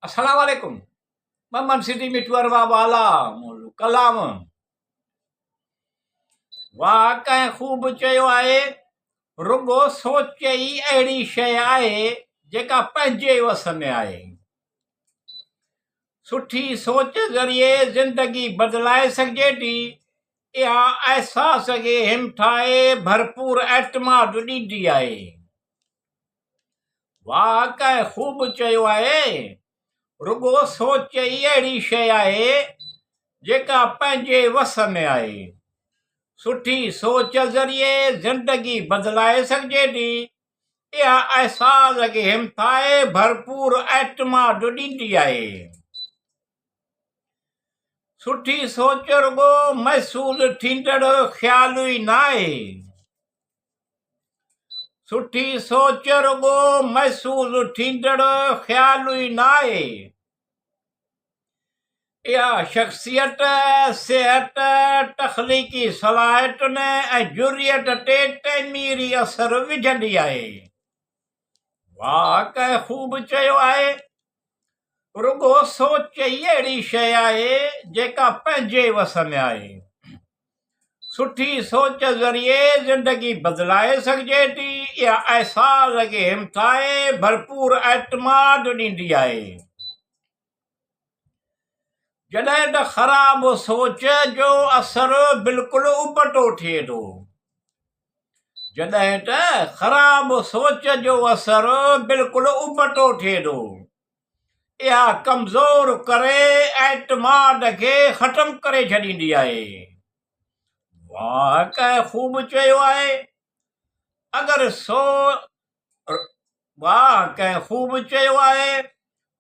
अस्सलाम वालेकुम। ममन सिटी मिठुअर वाला मोलू कलाम वाह कंहिं ख़ूब चयो आहे, रुगो सोच ई अहिड़ी शइ आहे जेका पंहिंजे वस में आहे। सुठी सोच ज़रिए ज़िंदगी बदिलाए सघिजे थी। इहा अहसास खे हिमथाए भरपूर एतमाद ॾींदी आहे। वाह कंहिं ख़ूब चयो आहे, रुगो सोच ई अहिड़ी शइ आहे जेका पंहिंजे वस में आहे। सुठी सोच ज़रिए ज़िंदगी बदिलाए सघिजे थी। इहा अहसास खे हिमथाए भरपूर एतमाद ॾींदी आहे। सुठी सोच रुगो महसूस थींदड़ ख़्याल ई न आहे। सुठी सोच रुगो महसूस थींदड़ ख़्याल ई न आहे। इहा शख़्सियत, सिहत, तख़लीक़ी सलाहियतुनि ऐं जुर्रियत ते तइमीरी असर विझंदी आहे। वाह कंहिं ख़ूब चयो आहे, रुगो सोच ई अहिड़ी शइ आहे जेका पंहिंजे वस में आहे। सुठी सोच ज़रिए ज़िंदगी बदिलाए सघिजे थी। इहा अहसास खे हिमथाए भरपूर एतमाद ॾींदी आहे। जॾहिं त ख़राब सोच जो असर बिल्कुलु उबटो थिए थो। जॾहिं त ख़राब सोच जो असर बिल्कुलु उबटो थिए थो। इहा कमज़ोर करे एतमाद खे ख़तमु करे छॾींदी आहे। वाह कंहिं ख़ूब चयो आहे, वाह कंहिं ख़ूब चयो आहे,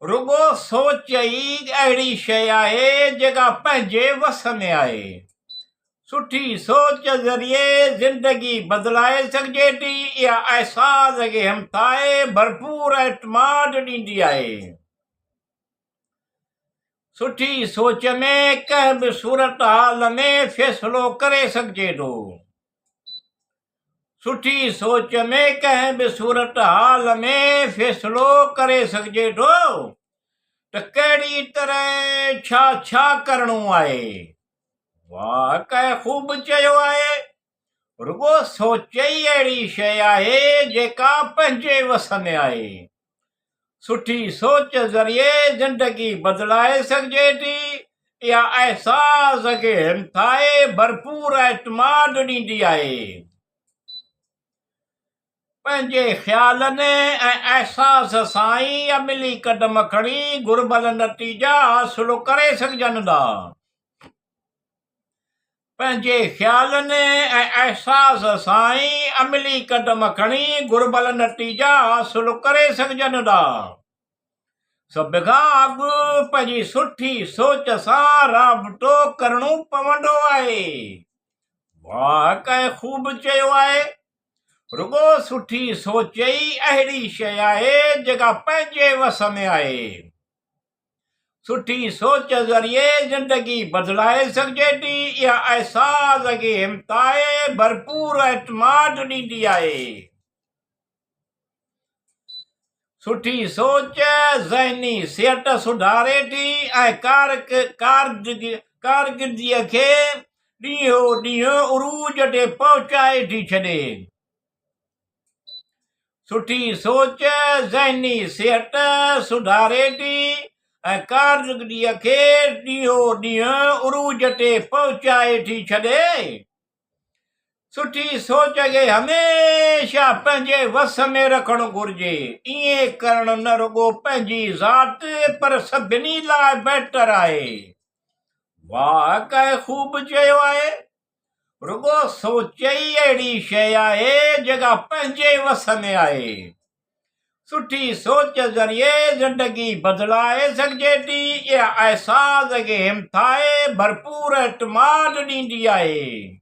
रुगो सोच ई अहिड़ी शइ आहे जेका पंहिंजे वस में आहे। सुठी सोच ज़रिए ज़िंदगी बदिलाए सघिजे थी। इहा अहसास खे हिमथाए भरपूर एतमाद ॾींदी आहे। सुठी सोच में कंहिं बि सूरत हाल में फ़ैसिलो करे सघिजे थो। सुठी सोच में कंहिं बि सूरत हाल में फ़ैसिलो करे सघिजे थो त कहिड़ी तरह छा छा करणो आहे। वाह कंहिं ख़ूब चयो आहे, रुगो सोच ई अहिड़ी शइ आहे जेका पंहिंजे वस में आहे। सुठी सोच ज़रिए ज़िंदगी बदिलाए सघिजे थी। इहा अहसास खे हिमथाए भरपूर एतमाद ॾींदी आहे। पंहिंजे ख़्यालनि ऐं अहसास सां ई अमली क़दम खणी घुरिबल नतीजा हासिल करे सघिजनि था। पंहिंजे ख़्यालनि ऐं अहसास सां ई अमली क़दम खणी घुरिबल नतीजा हासिल करे सघिजनि था। सभ खां अॻु पंहिंजी सुठी सोच सां राबितो करणो पवंदो आहे। वाह कंहिं ख़ूब चयो आहे, रुगो सुठी सोच ई अहिड़ी शइ आहे जेका पंहिंजे वस में आहे। सुठी सोच ज़रिए ज़िंदगी बदिलाए सघिजे थी। इहा अहसास खे हिमथाए भरपूर एतमाद ॾींदी आहे। सुठी सोच ज़हनी सिहत सुधारे थी ऐं कारकिर्दगीअ खे ॾींहों ॾींहुं उरूज ते पहुचाए थी छॾे। सुठी सोच ज़हनी सिहत सुधारे थी ऐं कारकिर्दगीअ खे ॾींहों ॾींहुं उरूज ते पहुचाए थी छॾे। सुठी सोच खे हमेशह पंहिंजे वस में रखणु घुरिजे। ईअं करणु न रुगो पंहिंजी ज़ात पर सभिनी लाइ बहितर आहे। वाह कंहिं ख़ूब चयो आहे, रुगो सोच ई अहिड़ी शइ आहे जेका पंहिंजे वस में आहे। सुठी सोच ज़रिए ज़िंदगी बदिलाए सघिजे थी। इहा अहसास खे हिमथाए भरपूर एतमाद ॾींदी आहे।